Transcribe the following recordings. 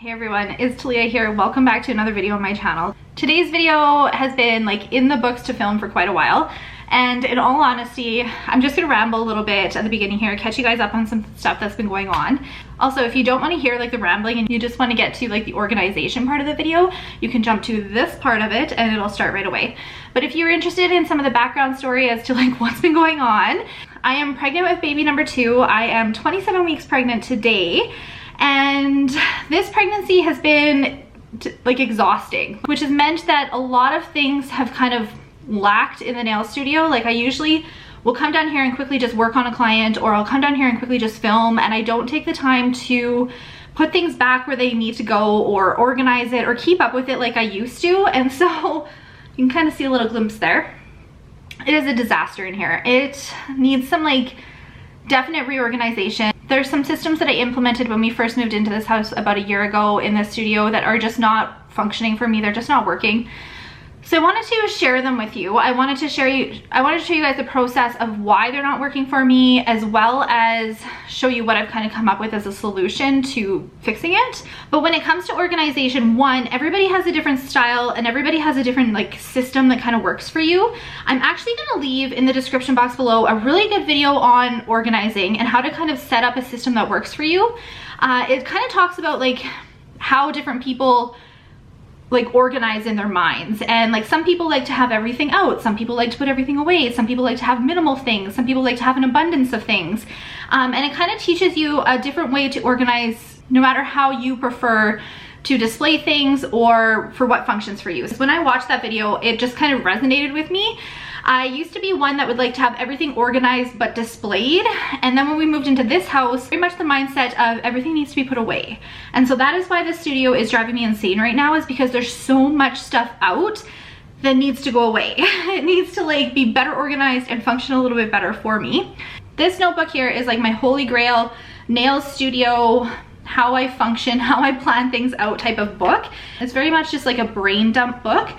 Hey everyone, it's Talia here. Welcome back to another video on my channel. Today's video has been like in the books to film for quite a while, and in all honesty, I'm just gonna ramble a little bit at the beginning here, catch you guys up on some stuff that's been going on. Also, if you don't want to hear like the rambling and you just want to get to like the organization part of the video, you can jump to this part of it and it'll start right away. But if you're interested in some of the background story as to like what's been going on, I am pregnant with baby number 2. I am 27 weeks pregnant today. And this pregnancy has been like exhausting, which has meant that a lot of things have kind of lacked in the nail studio. Like I usually will come down here and quickly just work on a client, or I'll come down here and quickly just film, and I don't take the time to put things back where they need to go or organize it or keep up with it like I used to. And so you can kind of see a little glimpse there. It is a disaster in here. It needs some like definite reorganization. There's some systems that I implemented when we first moved into this house about a year ago in this studio that are just not functioning for me. They're just not working. So I wanted to share them with you. I wanted to show you guys the process of why they're not working for me, as well as show you what I've kind of come up with as a solution to fixing it. But when it comes to organization, one, everybody has a different style and everybody has a different like system that kind of works for you. I'm actually gonna leave in the description box below a really good video on organizing and how to kind of set up a system that works for you. It kind of talks about like how different people like organize in their minds, and like some people like to have everything out, some people like to put everything away, some people like to have minimal things, some people like to have an abundance of things, and it kind of teaches you a different way to organize no matter how you prefer to display things or for what functions for you. So when I watched that video, it just kind of resonated with me. I used to be one that would like to have everything organized but displayed, and then when we moved into this house, very much the mindset of everything needs to be put away. And so that is why this studio is driving me insane right now, is because there's so much stuff out that needs to go away. It needs to like be better organized and function a little bit better for me. This notebook here is like my holy grail nail studio, how I function, how I plan things out type of book. It's very much just like a brain dump book.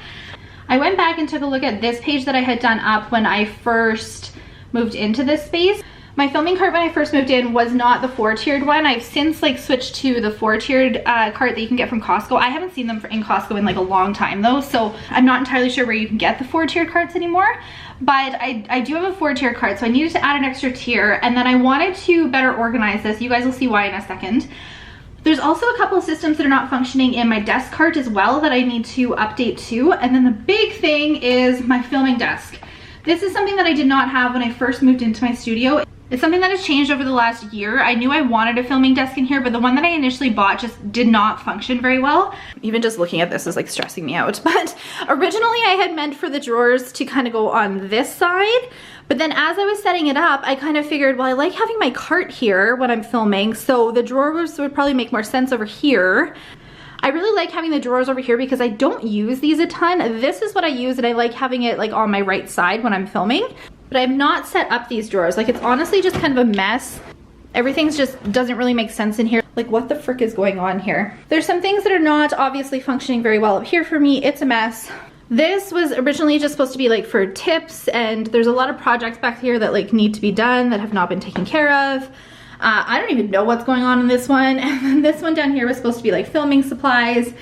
I went back and took a look at this page that I had done up when I first moved into this space. My filming cart when I first moved in was not the 4-tiered one. I've since like switched to the 4-tiered cart that you can get from Costco. I haven't seen them in Costco in like a long time though, so I'm not entirely sure where you can get the 4-tiered carts anymore. But I do have a 4-tiered cart, so I needed to add an extra tier, and then I wanted to better organize this. You guys will see why in a second. There's also a couple of systems that are not functioning in my desk cart as well that I need to update too. And then the big thing is my filming desk. This is something that I did not have when I first moved into my studio. It's something that has changed over the last year. I knew I wanted a filming desk in here, but the one that I initially bought just did not function very well. Even just looking at this is like stressing me out. But originally I had meant for the drawers to kind of go on this side. But then as I was setting it up, I kind of figured, well, I like having my cart here when I'm filming, so the drawers would probably make more sense over here. I really like having the drawers over here because I don't use these a ton. This is what I use, and I like having it like on my right side when I'm filming. But I've not set up these drawers. Like it's honestly just kind of a mess. Everything's just doesn't really make sense in here. Like what the frick is going on here? There's some things that are not obviously functioning very well up here for me. It's a mess. This was originally just supposed to be like for tips, and there's a lot of projects back here that like need to be done that have not been taken care of. I don't even know what's going on in this one. And then this one down here was supposed to be like filming supplies.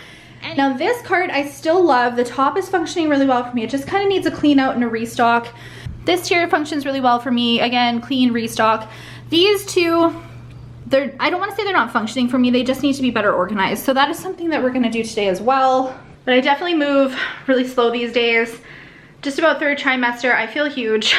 And now this cart I still love. The top is functioning really well for me. It just kind of needs a clean out and a restock. This tier functions really well for me. Again, clean, restock. These two, I don't want to say they're not functioning for me. They just need to be better organized. So that is something that we're going to do today as well. But I definitely move really slow these days. Just about 3rd trimester, I feel huge.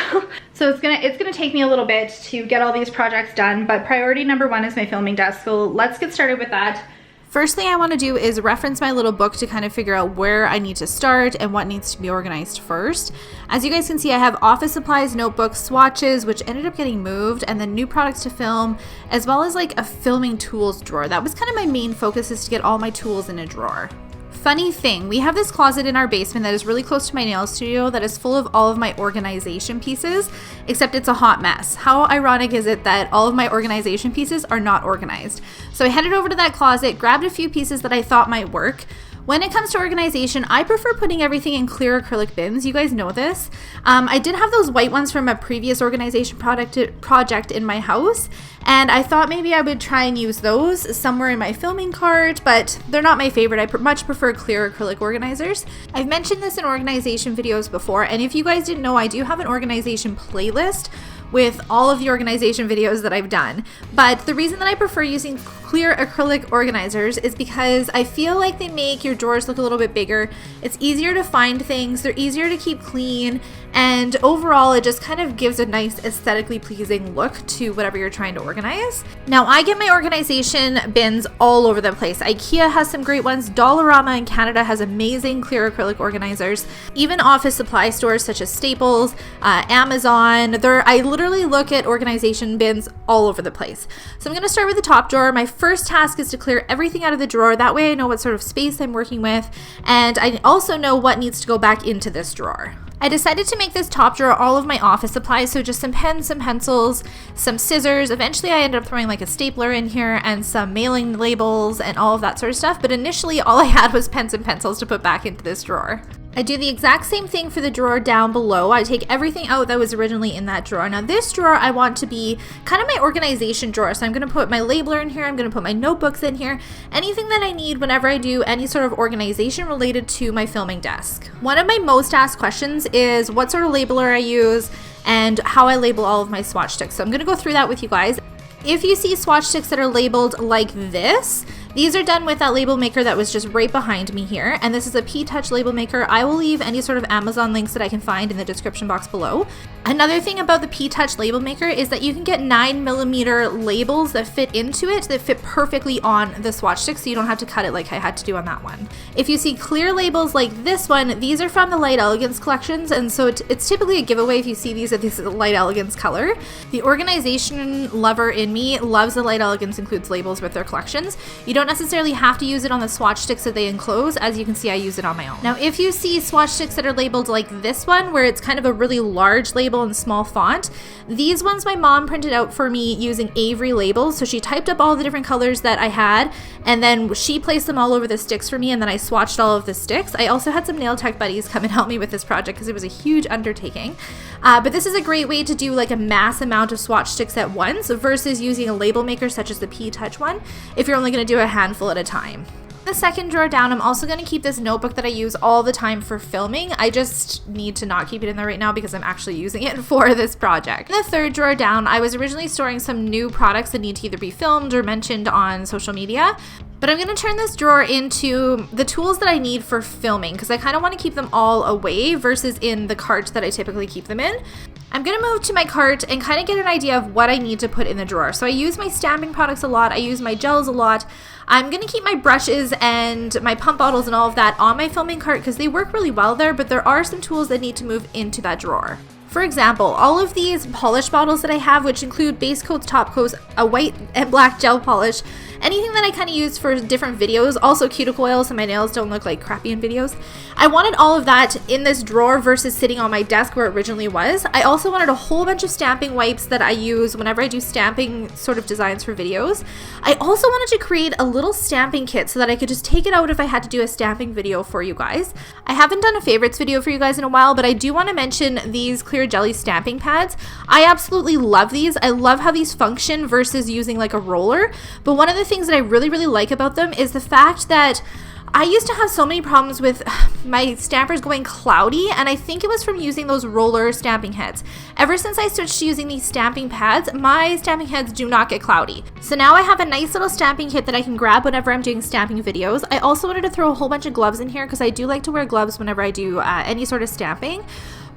So it's gonna take me a little bit to get all these projects done, but priority number 1 is my filming desk. So let's get started with that. First thing I want to do is reference my little book to kind of figure out where I need to start and what needs to be organized first. As you guys can see, I have office supplies, notebooks, swatches, which ended up getting moved, and then new products to film, as well as like a filming tools drawer. That was kind of my main focus, is to get all my tools in a drawer. Funny thing, we have this closet in our basement that is really close to my nail studio that is full of all of my organization pieces, except it's a hot mess. How ironic is it that all of my organization pieces are not organized? So I headed over to that closet, grabbed a few pieces that I thought might work, When it comes to organization, I prefer putting everything in clear acrylic bins. You guys know this. I did have those white ones from a previous organization project in my house, and I thought maybe I would try and use those somewhere in my filming cart, but they're not my favorite. I much prefer clear acrylic organizers. I've mentioned this in organization videos before, and if you guys didn't know, I do have an organization playlist with all of the organization videos that I've done. But the reason that I prefer using clear acrylic organizers is because I feel like they make your drawers look a little bit bigger. It's easier to find things, they're easier to keep clean, and overall it just kind of gives a nice aesthetically pleasing look to whatever you're trying to organize. Now I get my organization bins all over the place. Ikea has some great ones. Dollarama in Canada has amazing clear acrylic organizers. Even office supply stores such as Staples, Amazon, I literally look at organization bins all over the place. So I'm going to start with the top drawer. My first task is to clear everything out of the drawer. That way I know what sort of space I'm working with, and I also know what needs to go back into this drawer. I decided to make this top drawer all of my office supplies, so just some pens, some pencils, some scissors. Eventually I ended up throwing like a stapler in here and some mailing labels and all of that sort of stuff, but initially all I had was pens and pencils to put back into this drawer. I do the exact same thing for the drawer down below. I take everything out that was originally in that drawer. Now this drawer I want to be kind of my organization drawer. So I'm going to put my labeler in here. I'm going to put my notebooks in here. Anything that I need whenever I do any sort of organization related to my filming desk. One of my most asked questions is what sort of labeler I use and how I label all of my swatch sticks. So I'm going to go through that with you guys. If you see swatch sticks that are labeled like this, these are done with that label maker that was just right behind me here, and this is a P-Touch label maker. I will leave any sort of Amazon links that I can find in the description box below. Another thing about the P-Touch label maker is that you can get 9mm labels that fit into it, that fit perfectly on the swatch stick, so you don't have to cut it like I had to do on that one. If you see clear labels like this one, these are from the Light Elegance collections, and so it's typically a giveaway if you see these, if this is a Light Elegance color. The organization lover in me loves the Light Elegance includes labels with their collections. You don't necessarily have to use it on the swatch sticks that they enclose. As you can see, I use it on my own. Now, if you see swatch sticks that are labeled like this one, where it's kind of a really large label in small font, these ones my mom printed out for me using Avery labels. So she typed up all the different colors that I had, and then she placed them all over the sticks for me, and then I swatched all of the sticks. I also had some nail tech buddies come and help me with this project because it was a huge undertaking. But this is a great way to do like a mass amount of swatch sticks at once versus using a label maker such as the P-Touch one if you're only going to do a handful at a time. The second drawer down, I'm also going to keep this notebook that I use all the time for filming. I just need to not keep it in there right now because I'm actually using it for this project. In the third drawer down, I was originally storing some new products that need to either be filmed or mentioned on social media. But I'm going to turn this drawer into the tools that I need for filming because I kind of want to keep them all away versus in the cart that I typically keep them in. I'm going to move to my cart and kind of get an idea of what I need to put in the drawer. So I use my stamping products a lot. I use my gels a lot. I'm going to keep my brushes and my pump bottles and all of that on my filming cart because they work really well there, but there are some tools that need to move into that drawer. For example, all of these polish bottles that I have, which include base coats, top coats, a white and black gel polish, anything that I kind of use for different videos, also cuticle oil so my nails don't look like crappy in videos. I wanted all of that in this drawer versus sitting on my desk where it originally was. I also wanted a whole bunch of stamping wipes that I use whenever I do stamping sort of designs for videos. I also wanted to create a little stamping kit so that I could just take it out if I had to do a stamping video for you guys. I haven't done a favorites video for you guys in a while, but I do want to mention these clear jelly stamping pads. I absolutely love these. I love how these function versus using like a roller, but one of the things that I really like about them is the fact that I used to have so many problems with my stampers going cloudy, and I think it was from using those roller stamping heads. Ever since I switched to using these stamping pads, my stamping heads do not get cloudy. So now I have a nice little stamping kit that I can grab whenever I'm doing stamping videos. I also wanted to throw a whole bunch of gloves in here because I do like to wear gloves whenever I do any sort of stamping.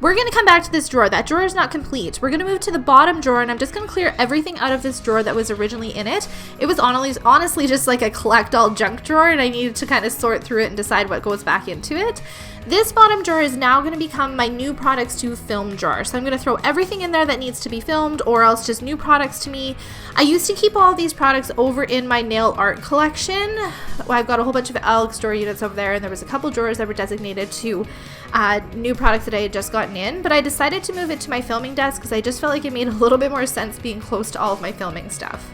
We're going to come back to this drawer. That drawer is not complete. We're going to move to the bottom drawer, and I'm just going to clear everything out of this drawer that was originally in it. It was honestly just like a collect all junk drawer, and I needed to kind of sort through it and decide what goes back into it. This bottom drawer is now going to become my new products to film drawer. So I'm going to throw everything in there that needs to be filmed or else just new products to me. I used to keep all of these products over in my nail art collection. I've got a whole bunch of Alex drawer units over there, and there was a couple drawers that were designated to new products that I had just gotten in, but I decided to move it to my filming desk because I just felt like it made a little bit more sense being close to all of my filming stuff.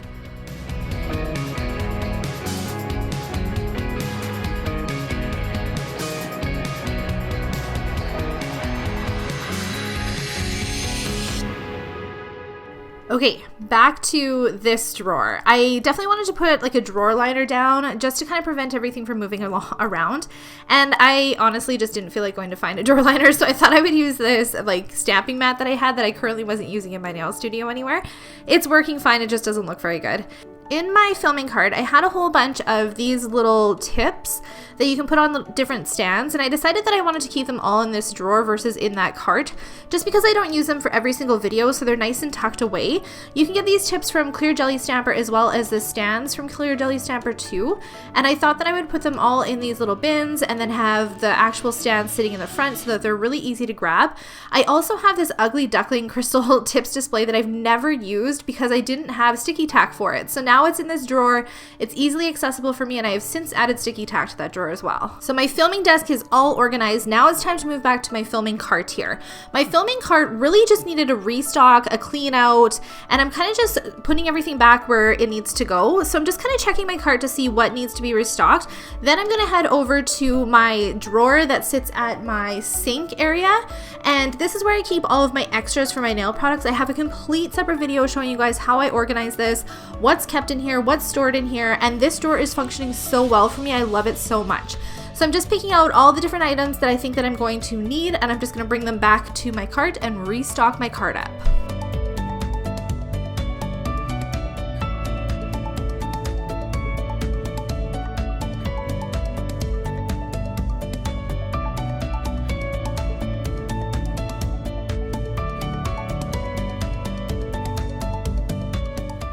Okay, back to this drawer. I definitely wanted to put like a drawer liner down just to kind of prevent everything from moving around. And I honestly just didn't feel like going to find a drawer liner, so I thought I would use this like stamping mat that I had that I currently wasn't using in my nail studio anywhere. It's working fine, it just doesn't look very good. In my filming cart, I had a whole bunch of these little tips that you can put on the different stands, and I decided that I wanted to keep them all in this drawer versus in that cart, just because I don't use them for every single video, so they're nice and tucked away. You can get these tips from Clear Jelly Stamper as well as the stands from Clear Jelly Stamper too, and I thought that I would put them all in these little bins and then have the actual stands sitting in the front so that they're really easy to grab. I also have this ugly duckling crystal tips display that I've never used because I didn't have sticky tack for it, so now it's in this drawer. It's easily accessible for me, and I have since added sticky tack to that drawer as well. So my filming desk is all organized. Now it's time to move back to my filming cart here. My filming cart really just needed a restock, a clean out, and I'm kind of just putting everything back where it needs to go. So I'm just kind of checking my cart to see what needs to be restocked. Then I'm going to head over to my drawer that sits at my sink area, and this is where I keep all of my extras for my nail products. I have a complete separate video showing you guys how I organize this, what's kept in here, what's stored in here, and this drawer is functioning so well for me. I love it so much. So I'm just picking out all the different items that I think that I'm going to need, and I'm just going to bring them back to my cart and restock my cart up.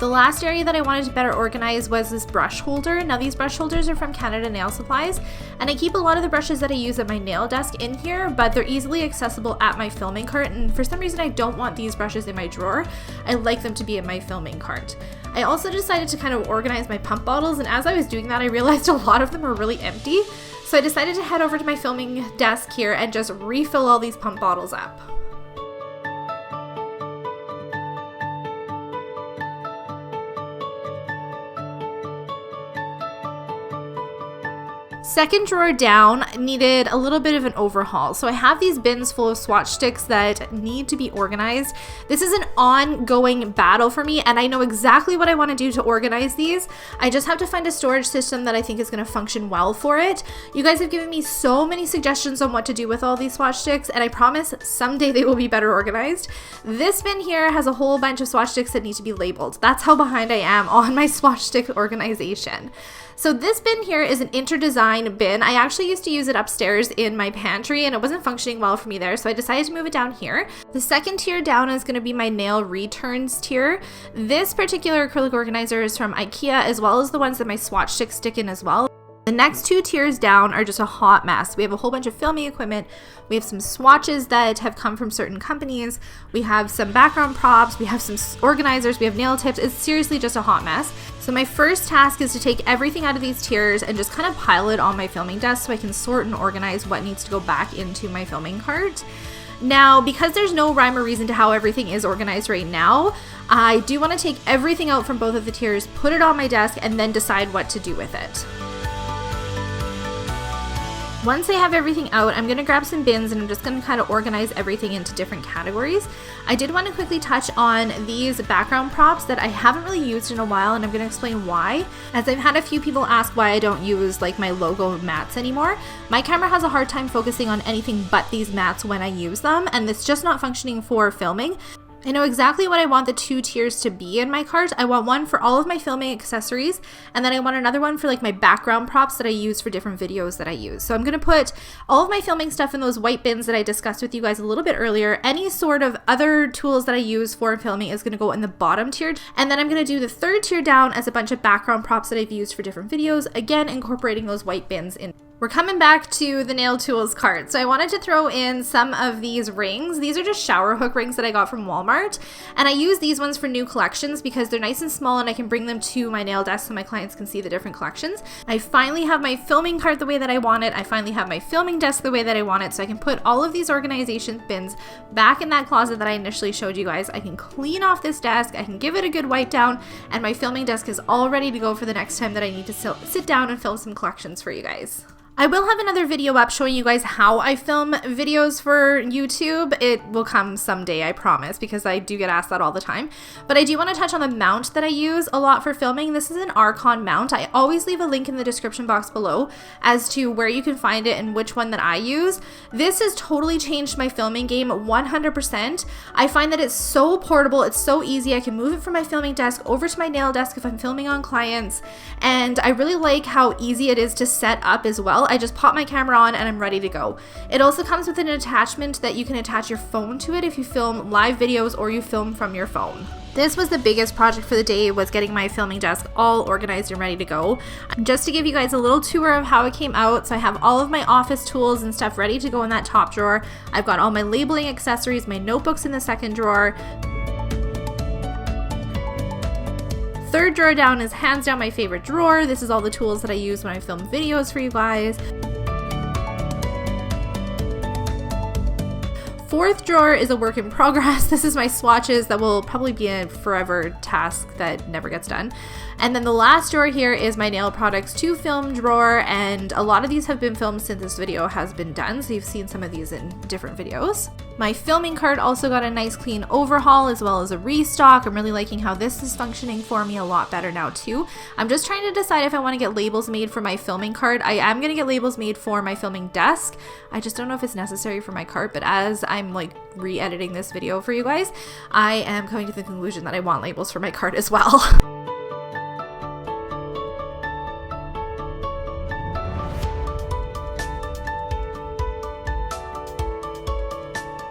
The last area that I wanted to better organize was this brush holder. Now these brush holders are from Canada Nail Supplies, and I keep a lot of the brushes that I use at my nail desk in here, but they're easily accessible at my filming cart, and for some reason I don't want these brushes in my drawer. I like them to be in my filming cart. I also decided to kind of organize my pump bottles, and as I was doing that I realized a lot of them were really empty, so I decided to head over to my filming desk here and just refill all these pump bottles up. Second drawer down needed a little bit of an overhaul. So I have these bins full of swatch sticks that need to be organized. This is an ongoing battle for me, and I know exactly what I want to do to organize these. I just have to find a storage system that I think is going to function well for it. You guys have given me so many suggestions on what to do with all these swatch sticks, and I promise someday they will be better organized. This bin here has a whole bunch of swatch sticks that need to be labeled. That's how behind I am on my swatch stick organization. So this bin here is an interdesign bin. I actually used to use it upstairs in my pantry and it wasn't functioning well for me there, so I decided to move it down here. The second tier down is going to be my nail returns tier. This particular acrylic organizer is from Ikea, as well as the ones that my swatch sticks stick in as well. The next two tiers down are just a hot mess. We have a whole bunch of filming equipment. We have some swatches that have come from certain companies. We have some background props. We have some organizers. We have nail tips. It's seriously just a hot mess. So my first task is to take everything out of these tiers and just kind of pile it on my filming desk so I can sort and organize what needs to go back into my filming cart. Now, because there's no rhyme or reason to how everything is organized right now, I do want to take everything out from both of the tiers, put it on my desk, and then decide what to do with it. Once I have everything out, I'm going to grab some bins and I'm just going to kind of organize everything into different categories. I did want to quickly touch on these background props that I haven't really used in a while, and I'm going to explain why. As I've had a few people ask why I don't use like my logo mats anymore. My camera has a hard time focusing on anything but these mats when I use them, and it's just not functioning for filming. I know exactly what I want the two tiers to be in my cart. I want one for all of my filming accessories, and then I want another one for like my background props that I use for different videos that I use. So I'm going to put all of my filming stuff in those white bins that I discussed with you guys a little bit earlier. Any sort of other tools that I use for filming is going to go in the bottom tier. And then I'm going to do the third tier down as a bunch of background props that I've used for different videos, again incorporating those white bins in. We're coming back to the nail tools cart. So I wanted to throw in some of these rings. These are just shower hook rings that I got from Walmart. And I use these ones for new collections because they're nice and small and I can bring them to my nail desk so my clients can see the different collections. I finally have my filming cart the way that I want it. I finally have my filming desk the way that I want it. So I can put all of these organization bins back in that closet that I initially showed you guys. I can clean off this desk. I can give it a good wipe down, and my filming desk is all ready to go for the next time that I need to sit down and film some collections for you guys. I will have another video up showing you guys how I film videos for YouTube. It will come someday, I promise, because I do get asked that all the time. But I do want to touch on the mount that I use a lot for filming. This is an Archon mount. I always leave a link in the description box below as to where you can find it and which one that I use. This has totally changed my filming game 100%. I find that it's so portable, it's so easy. I can move it from my filming desk over to my nail desk if I'm filming on clients. And I really like how easy it is to set up as well. I just pop my camera on and I'm ready to go. It also comes with an attachment that you can attach your phone to it if you film live videos or you film from your phone. This was the biggest project for the day, was getting my filming desk all organized and ready to go. Just to give you guys a little tour of how it came out, so I have all of my office tools and stuff ready to go in that top drawer. I've got all my labeling accessories, my notebooks in the second drawer. Third drawer down is hands down my favorite drawer. This is all the tools that I use when I film videos for you guys. Fourth drawer is a work in progress. This is my swatches that will probably be a forever task that never gets done. And then the last drawer here is my nail products to film drawer, and a lot of these have been filmed since this video has been done, so you've seen some of these in different videos. My filming cart also got a nice clean overhaul as well as a restock. I'm really liking how this is functioning for me a lot better now too. I'm just trying to decide if I want to get labels made for my filming cart. I am going to get labels made for my filming desk. I just don't know if it's necessary for my cart, but as I'm like re-editing this video for you guys, I am coming to the conclusion that I want labels for my cart as well.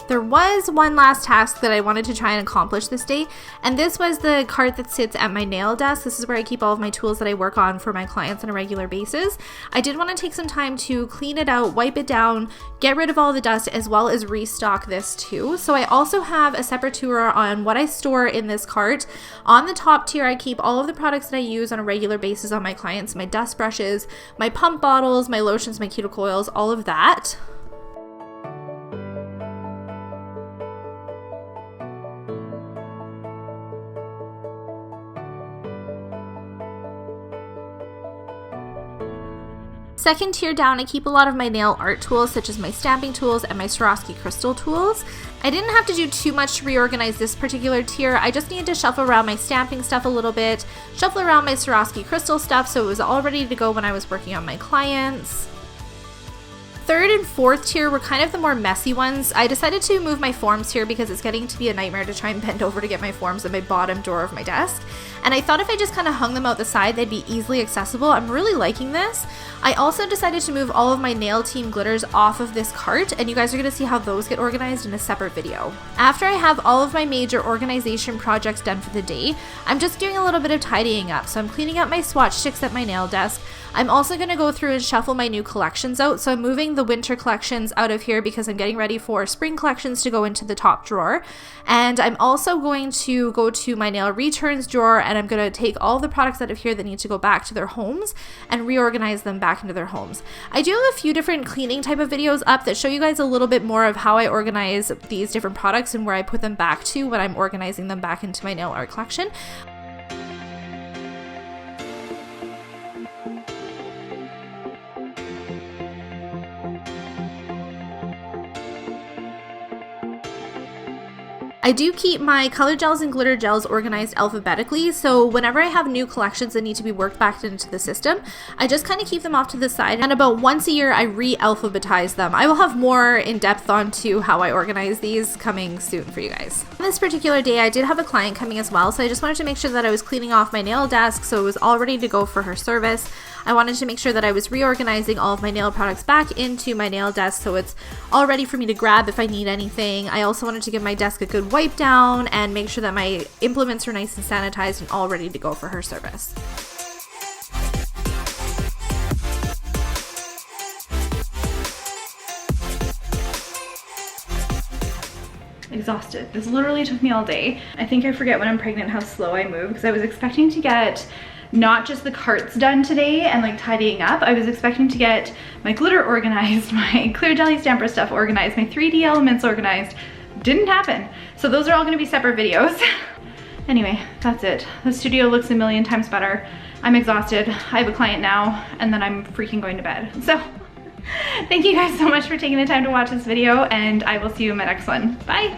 There was one last task that I wanted to try and accomplish this day, and this was the cart that sits at my nail desk. This is where I keep all of my tools that I work on for my clients on a regular basis. I did want to take some time to clean it out, wipe it down, get rid of all the dust, as well as restock this too. So I also have a separate tour on what I store in this cart. On the top tier, I keep all of the products that I use on a regular basis on my clients, my dust brushes, my pump bottles, my lotions, my cuticle oils, all of that. Second tier down, I keep a lot of my nail art tools, such as my stamping tools and my Swarovski crystal tools. I didn't have to do too much to reorganize this particular tier. I just needed to shuffle around my stamping stuff a little bit, shuffle around my Swarovski crystal stuff so it was all ready to go when I was working on my clients. Third and fourth tier were kind of the more messy ones. I decided to move my forms here because it's getting to be a nightmare to try and bend over to get my forms in my bottom drawer of my desk. And I thought if I just kind of hung them out the side, they'd be easily accessible. I'm really liking this. I also decided to move all of my nail team glitters off of this cart, and you guys are going to see how those get organized in a separate video. After I have all of my major organization projects done for the day, I'm just doing a little bit of tidying up. So I'm cleaning up my swatch sticks at my nail desk. I'm also going to go through and shuffle my new collections out. So I'm moving the winter collections out of here because I'm getting ready for spring collections to go into the top drawer. And I'm also going to go to my nail returns drawer, and I'm going to take all the products out of here that need to go back to their homes and reorganize them back into their homes. I do have a few different cleaning type of videos up that show you guys a little bit more of how I organize these different products and where I put them back to when I'm organizing them back into my nail art collection. I do keep my color gels and glitter gels organized alphabetically, so whenever I have new collections that need to be worked back into the system, I just kind of keep them off to the side, and about once a year I re-alphabetize them. I will have more in depth onto how I organize these coming soon for you guys. On this particular day, I did have a client coming as well, so I just wanted to make sure that I was cleaning off my nail desk so it was all ready to go for her service. I wanted to make sure that I was reorganizing all of my nail products back into my nail desk so it's all ready for me to grab if I need anything. I also wanted to give my desk a good wipe down and make sure that my implements are nice and sanitized and all ready to go for her service. Exhausted. This literally took me all day. I think I forget when I'm pregnant how slow I move because I was expecting to get not just the carts done today and like tidying up. I was expecting to get my glitter organized, my clear jelly stamper stuff organized, my 3D elements organized. Didn't happen. So those are all gonna be separate videos. Anyway, that's it. The studio looks a million times better. I'm exhausted. I have a client now and then I'm freaking going to bed. So Thank you guys so much for taking the time to watch this video, and I will see you in my next one. Bye.